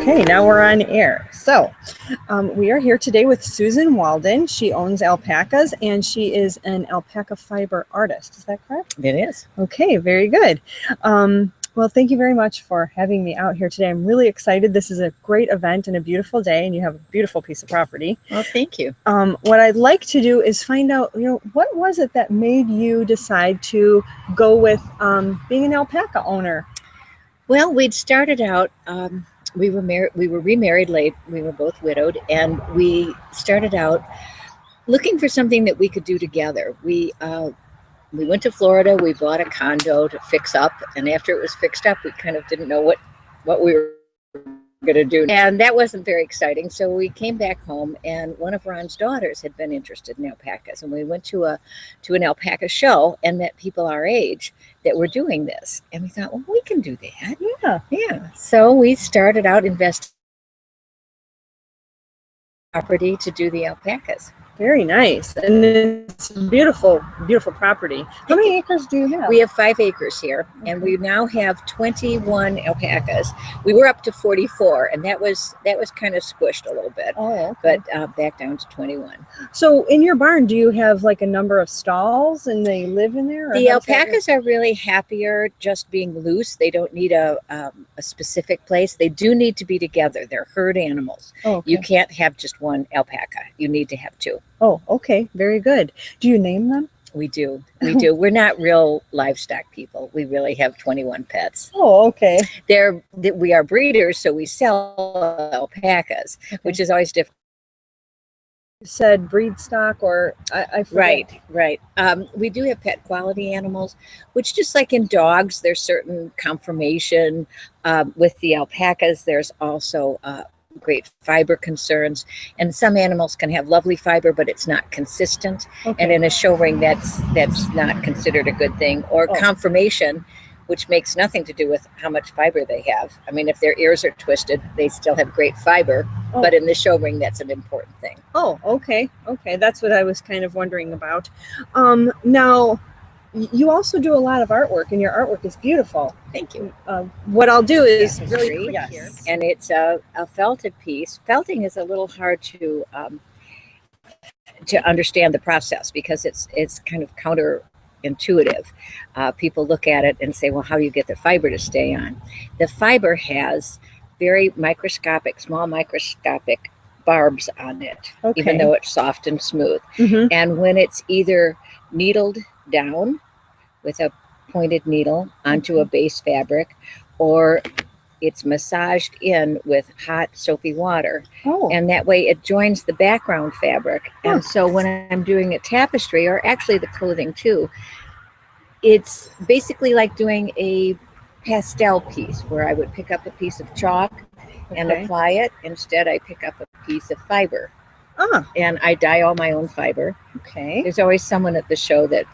Okay, now we're on air. So we are here today with Susan Walden. She owns alpacas and she is an alpaca fiber artist. Is that correct? It is. Okay, very good. Well, thank you very much for having me out here today. I'm really excited. This is a great event and a beautiful day, and you have a beautiful piece of property. Well, thank you. What I'd like to do is find out, what was it that made you decide to go with being an alpaca owner? Well, we'd started out, we were remarried late. We were both widowed, and we started out looking for something that we could do together. We went to Florida. We bought a condo to fix up, and after it was fixed up, we kind of didn't know what we were going to do, and that wasn't very exciting. So we came back home, and one of Ron's daughters had been interested in alpacas, and we went to an alpaca show and met people our age that were doing this, and we thought, well, we can do that. Yeah. So we started out investing in property to do the alpacas. Very nice. And it's beautiful, beautiful property. How many acres do you have? We have 5 acres here, and we now have 21 alpacas. We were up to 44, and that was kind of squished a little bit. Oh, okay. But back down to 21. So in your barn, do you have like a number of stalls and they live in there? The alpacas are really happier just being loose. They don't need a specific place. They do need to be together. They're herd animals. Oh, okay. You can't have just one alpaca. You need to have 2. Oh, okay. Very good. Do you name them? We do. We're not real livestock people. We really have 21 pets. Oh, okay. We are breeders, so we sell alpacas, which is always difficult. You said breed stock, or I forget. Right. We do have pet quality animals, which just like in dogs, there's certain conformation. With the alpacas, there's also great fiber concerns, and some animals can have lovely fiber, but it's not consistent. And in a show ring, that's not considered a good thing. Or conformation, which makes nothing to do with how much fiber they have. I mean, if their ears are twisted, they still have great fiber, but in the show ring, that's an important thing. Oh, okay. That's what I was kind of wondering about. Now, you also do a lot of artwork, and your artwork is beautiful. Thank you. What I'll do is really quick here. And it's a felted piece. Felting is a little hard to understand the process because it's kind of counterintuitive. People look at it and say, well, how do you get the fiber to stay on? The fiber has very small microscopic barbs on it, even though it's soft and smooth. And when it's either needled down with a pointed needle onto a base fabric, or it's massaged in with hot soapy water, and that way it joins the background fabric. And so when I'm doing a tapestry, or actually the clothing too, it's basically like doing a pastel piece where I would pick up a piece of chalk and apply it. Instead, I pick up a piece of fiber and I dye all my own fiber. There's always someone at the show that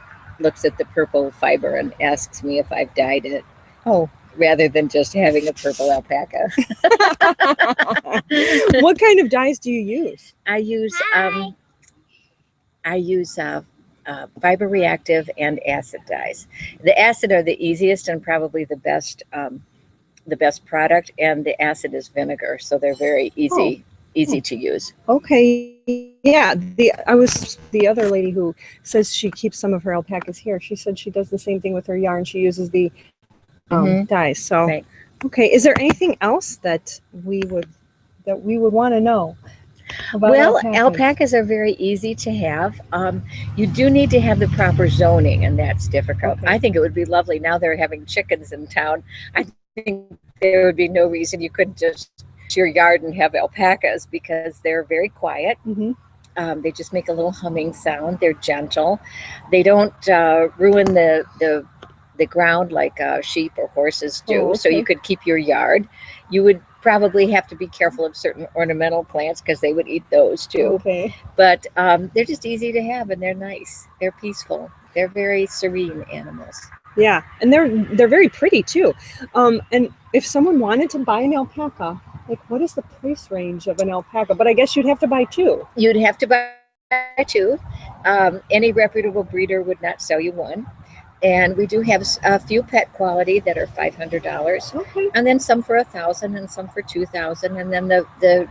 looks at the purple fiber and asks me if I've dyed it. Rather than just having a purple alpaca. What kind of dyes do you use? I use fiber reactive and acid dyes. The acid are the easiest and probably the best product, and the acid is vinegar, so they're very easy to use. Yeah, the other lady who says she keeps some of her alpacas here, she said she does the same thing with her yarn. She uses the dyes. So is there anything else that we would want to know about alpacas are very easy to have. You do need to have the proper zoning, and that's difficult. I think it would be lovely now they're having chickens in town. I think there would be no reason you couldn't just your yard and have alpacas, because they're very quiet. They just make a little humming sound. They're gentle. They don't ruin the ground like sheep or horses do. So you could keep your yard. You would probably have to be careful of certain ornamental plants because they would eat those too. But they're just easy to have, and they're nice. They're peaceful. They're very serene animals. Yeah, and they're very pretty too. And if someone wanted to buy an alpaca, like, what is the price range of an alpaca? But I guess you'd have to buy 2. You'd have to buy 2. Any reputable breeder would not sell you one. And we do have a few pet quality that are $500, Okay. and then some for $1,000, and some for $2,000, and then the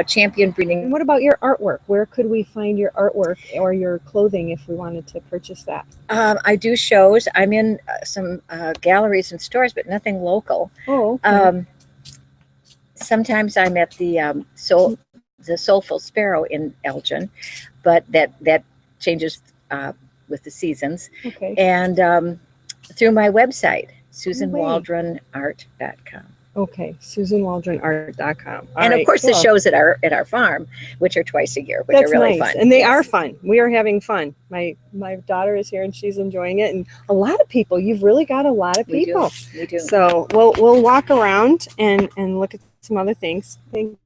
champion breeding. And what about your artwork? Where could we find your artwork or your clothing if we wanted to purchase that? I do shows. I'm in some galleries and stores, but nothing local. Oh, okay. Sometimes I'm at the Soulful Sparrow in Elgin, but that changes with the seasons. Okay. And through my website, SusanWaldronArt.com. Okay, SusanWaldronArt.com. And of course, the shows at our farm, which are twice a year, which That's are really nice. fun. And they are fun. We are having fun. My daughter is here and she's enjoying it, and a lot of people. You've really got a lot of people. We do. So we'll walk around and look at some other things. Thank